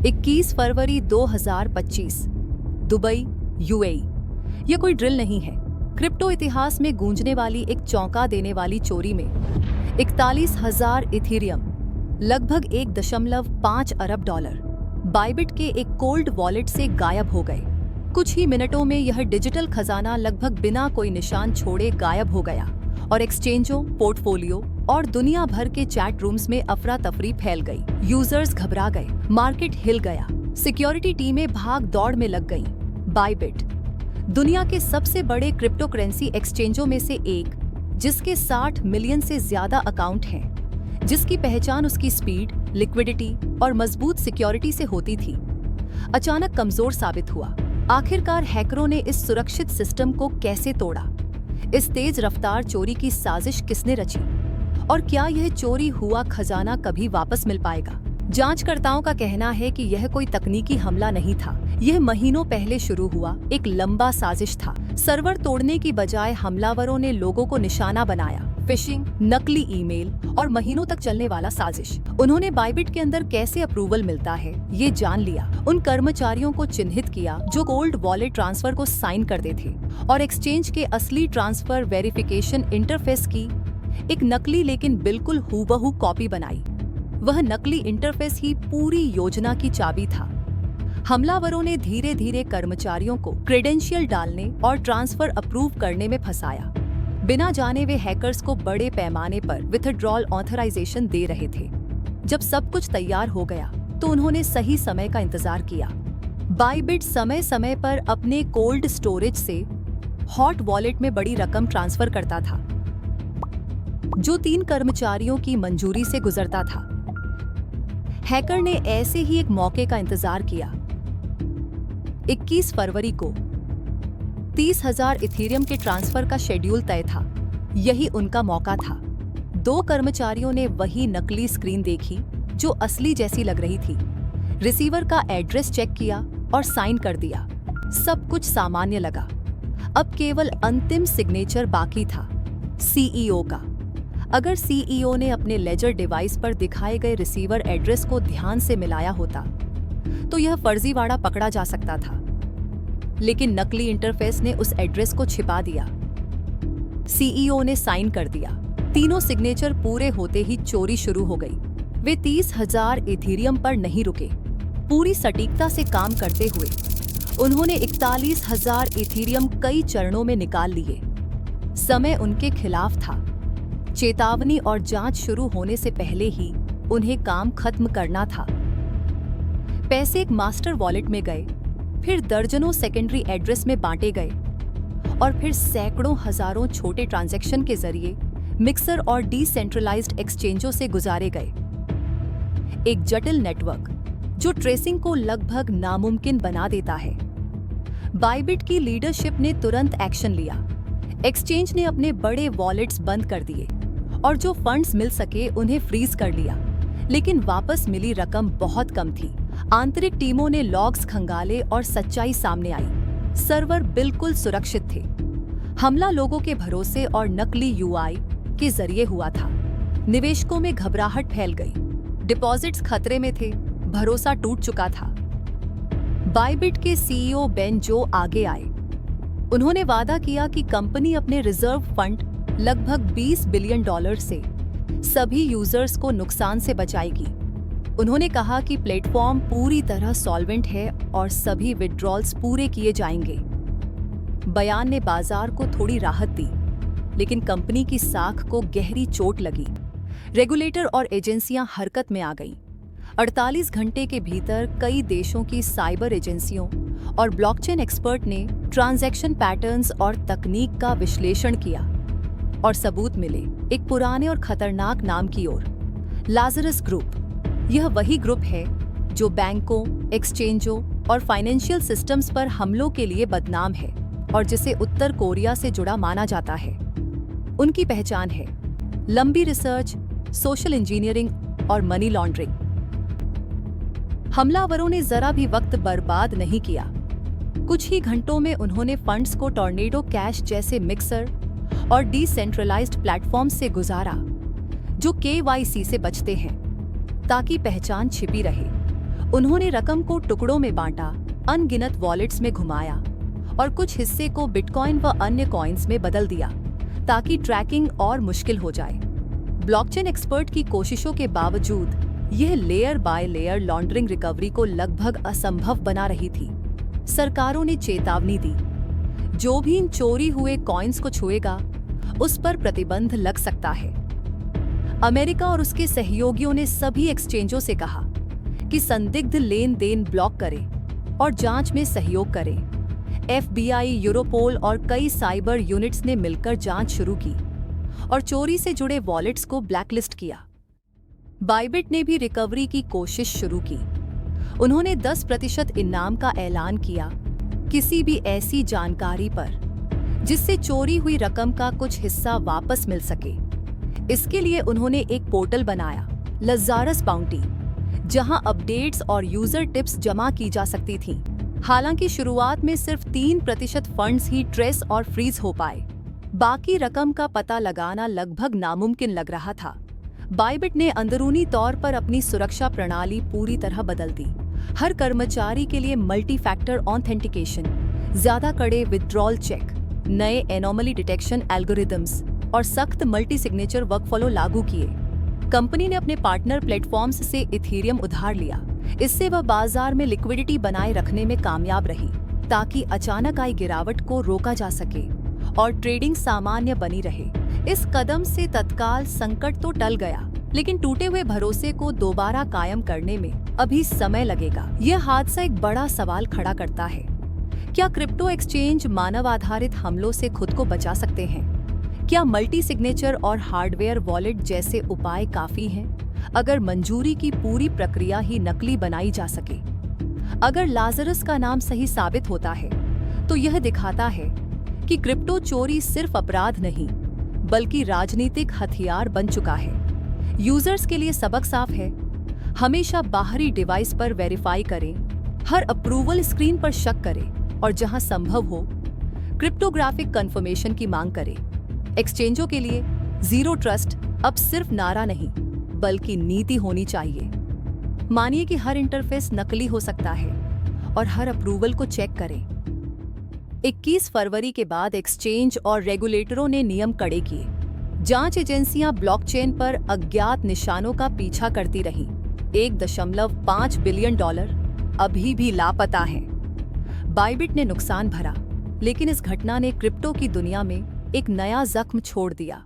21 फरवरी 2025, Dubai, UAE. यह कोई drill नहीं है। क्रिप्टो इतिहास में गूंजने वाली एक चौंका देने वाली चोरी में 41,000 इथेरियम, लगभग 1.5 अरब डॉलर, बाइबिट के एक कोल्ड वॉलेट से गायब हो गए। कुछ ही मिनटों में यह डिजिटल खजाना लगभग बिना कोई निशान छोड़े गायब हो गया और एक्सचेंजों, पोर्टफोलियो और दुनिया भर के चैट रूम्स में अफरा तफरी फैल गई। यूजर्स घबरा गए, मार्केट हिल गया, सिक्योरिटी टीमें भाग दौड़ में लग गईं। बाइबिट दुनिया के सबसे बड़े क्रिप्टो करेंसी एक्सचेंजों में से एक, जिसके 60 मिलियन से ज्यादा अकाउंट हैं, जिसकी पहचान उसकी स्पीड, लिक्विडिटी और मजबूत सिक्योरिटी से होती थी, अचानक कमजोर साबित हुआ। आखिरकार हैकरों ने इस सुरक्षित सिस्टम को कैसे तोड़ा? इस तेज रफ्तार चोरी की साजिश किसने रची? और क्या यह चोरी हुआ खजाना कभी वापस मिल पाएगा? जांचकर्ताओं का कहना है कि यह कोई तकनीकी हमला नहीं था। यह महीनों पहले शुरू हुआ एक लंबा साजिश था। सर्वर तोड़ने की बजाय हमलावरों ने लोगों को निशाना बनाया। फिशिंग, नकली ईमेल और महीनों तक चलने वाला साजिश। उन्होंने बाइबिट के अंदर कैसे अप्रूवल मिलता है ये जान लिया। उन कर्मचारियों को चिन्हित किया जो कोल्ड वॉलेट ट्रांसफर को साइन करते थे और एक्सचेंज के असली ट्रांसफर वेरिफिकेशन इंटरफेस की एक नकली लेकिन बिल्कुल हूबहू कॉपी बनाई। वह नकली इंटरफेस ही पूरी योजना की चाबी था। हमलावरों ने धीरे धीरे कर्मचारियों को क्रेडेंशियल डालने और ट्रांसफर अप्रूव करने में फंसाया। बिना जाने वे हैकर्स को बड़े पैमाने पर विथड्रॉल ऑथराइजेशन दे रहे थे। जब सब कुछ तैयार हो गया तो उन्होंने सही समय का इंतजार किया। बाइबिट समय समय पर अपने कोल्ड स्टोरेज से हॉट वॉलेट में बड़ी रकम ट्रांसफर करता था, जो 3 कर्मचारियों की मंजूरी से गुजरता था। हैकर ने ऐसे ही एक मौके का इंतजार किया। 21 फरवरी को 30,000 इथेरियम के ट्रांसफर का शेड्यूल तय था। यही उनका मौका था। 2 कर्मचारियों ने वही नकली स्क्रीन देखी जो असली जैसी लग रही थी। रिसीवर का एड्रेस चेक किया और साइन कर दिया। सब कुछ सामान्य लगा। अब केवल अंतिम सिग्नेचर बाकी था, सीईओ का। अगर सीईओ ने अपने लेजर डिवाइस पर दिखाए गए रिसीवर एड्रेस को ध्यान से मिलाया होता तो यह फर्जीवाड़ा पकड़ा जा सकता था, लेकिन नकली इंटरफेस ने उस एड्रेस को छिपा दिया। सीईओ ने साइन कर दिया। तीनों सिग्नेचर पूरे होते ही चोरी शुरू हो गई। वे 30,000 इथेरियम पर नहीं रुके। पूरी सटीकता से काम करते हुए उन्होंने 41,000 इथेरियम कई चरणों में निकाल लिए। समय उनके खिलाफ था। चेतावनी और जांच शुरू होने से पहले ही उन्हें काम खत्म करना था। पैसे एक मास्टर वॉलेट में गए, फिर दर्जनों सेकेंडरी एड्रेस में बांटे गए और फिर सैकड़ों हजारों छोटे ट्रांजैक्शन के जरिए मिक्सर और डिसेंट्रलाइज्ड एक्सचेंजों से गुजारे गए। एक जटिल नेटवर्क जो ट्रेसिंग को लगभग नामुमकिन बना देता है। बाइबिट की लीडरशिप ने तुरंत एक्शन लिया। एक्सचेंज ने अपने बड़े वॉलेट्स बंद कर दिए और जो फंड्स मिल सके उन्हें फ्रीज कर लिया, लेकिन वापस मिली रकम बहुत कम थी। आंतरिक टीमों ने लॉग्स खंगाले और सच्चाई सामने आई। सर्वर बिल्कुल सुरक्षित थे। हमला लोगों के भरोसे और नकली यूआई के जरिए हुआ था। निवेशकों में घबराहट फैल गई। डिपॉजिट्स खतरे में थे, भरोसा टूट चुका था। बाइबिट के सीईओ बेन जो आगे आए। उन्होंने वादा किया कि कंपनी अपने रिजर्व फंड लगभग $20 बिलियन से सभी यूजर्स को नुकसान से बचाएगी। उन्होंने कहा कि प्लेटफॉर्म पूरी तरह सॉल्वेंट है और सभी विड्रॉल्स पूरे किए जाएंगे। बयान ने बाजार को थोड़ी राहत दी, लेकिन कंपनी की साख को गहरी चोट लगी। रेगुलेटर और एजेंसियां हरकत में आ गईं। 48 घंटे के भीतर कई देशों की साइबर एजेंसियों और ब्लॉकचेन एक्सपर्ट ने ट्रांजैक्शन पैटर्न्स और तकनीक का विश्लेषण किया और सबूत मिले एक पुराने और खतरनाक नाम की ओर, लाजरस ग्रुप। यह वही ग्रुप है जो बैंकों, एक्सचेंजों और फाइनेंशियल सिस्टम्स पर हमलों के लिए बदनाम है और जिसे उत्तर कोरिया से जुड़ा माना जाता है। उनकी पहचान है लंबी रिसर्च, सोशल इंजीनियरिंग और मनी लॉन्ड्रिंग। हमलावरों ने जरा भी वक्त बर्बाद नहीं किया। कुछ ही घंटों में उन्होंने फंड्स को टॉर्नेडो कैश जैसे मिक्सर और डिसेंट्रलाइज्ड प्लेटफॉर्म से गुजारा, जो KYC से बचते हैं, ताकि पहचान छिपी रहे। उन्होंने रकम को टुकड़ों में बांटा, अनगिनत वॉलेट्स में घुमाया और कुछ हिस्से को बिटकॉइन व अन्य कॉइन्स में बदल दिया ताकि ट्रैकिंग और मुश्किल हो जाए। ब्लॉकचेन एक्सपर्ट की कोशिशों के बावजूद यह layer by layer laundering recovery को लगभग असंभव बना रही थी। सरकारों ने चेतावनी दी, जो भी इन चोरी हुए कॉइन्स को छुएगा उस पर प्रतिबंध लग सकता है। अमेरिका और उसके सहयोगियों ने सभी एक्सचेंजों से कहा कि संदिग्ध लेन देन ब्लॉक करें और जांच में सहयोग करें। FBI, यूरोपोल और कई साइबर यूनिट्स ने मिलकर जांच शुरू की और चोरी से जुड़े वॉलेट्स को ब्लैकलिस्ट किया। बाइबिट ने भी रिकवरी की कोशिश शुरू की। उन्होंने 10% इनाम का ऐलान किया किसी भी ऐसी जानकारी पर जिससे चोरी हुई रकम का कुछ हिस्सा वापस मिल सके। इसके लिए उन्होंने एक पोर्टल बनाया, लज़ारस बाउंटी, जहां अपडेट्स और यूजर टिप्स जमा की जा सकती थीं। हालांकि शुरुआत में सिर्फ 3% फंड्स ही ट्रेस और फ्रीज हो पाए। बाकी रकम का पता लगाना लगभग नामुमकिन लग रहा था। बाइबिट ने अंदरूनी तौर पर अपनी सुरक्षा प्रणाली पूरी तरह बदल दी। हर कर्मचारी के लिए मल्टी फैक्टर ऑथेंटिकेशन, ज्यादा कड़े विथड्रॉल चेक, नए एनोमली डिटेक्शन एल्गोरिदम्स और सख्त मल्टी सिग्नेचर वर्कफ्लो लागू किए। कंपनी ने अपने पार्टनर प्लेटफॉर्म्स से इथेरियम उधार लिया। इससे वह बाजार में लिक्विडिटी बनाए रखने में कामयाब रही ताकि अचानक आई गिरावट को रोका जा सके और ट्रेडिंग सामान्य बनी रहे। इस कदम से तत्काल संकट तो टल गया, लेकिन टूटे हुए भरोसे को दोबारा कायम करने में अभी समय लगेगा। यह हादसा एक बड़ा सवाल खड़ा करता है, क्या क्रिप्टो एक्सचेंज मानव आधारित हमलों से खुद को बचा सकते हैं? क्या मल्टी सिग्नेचर और हार्डवेयर वॉलेट जैसे उपाय काफी हैं? अगर मंजूरी की पूरी प्रक्रिया ही नकली बनाई जा सके। अगर लाजरस का नाम सही साबित होता है तो यह दिखाता है कि क्रिप्टो चोरी सिर्फ अपराध नहीं बल्कि राजनीतिक हथियार बन चुका है। यूजर्स के लिए सबक साफ है, हमेशा बाहरी डिवाइस पर वेरीफाई करें, हर अप्रूवल स्क्रीन पर शक करें और जहां संभव हो क्रिप्टोग्राफिक कंफर्मेशन की मांग करें। एक्सचेंजों के लिए जीरो ट्रस्ट अब सिर्फ नारा नहीं बल्कि नीति होनी चाहिए। मानिए कि हर इंटरफेस नकली हो सकता है और हर अप्रूवल को चेक करें। 21 फरवरी के बाद एक्सचेंज और रेगुलेटरों ने नियम कड़े किए। जांच एजेंसियां ब्लॉकचेन पर अज्ञात निशानों का पीछा करती रहीं। $1.5 बिलियन अभी भी लापता हैं। बाइबिट ने नुकसान भरा, लेकिन इस घटना ने क्रिप्टो की दुनिया में एक नया जख्म छोड़ दिया।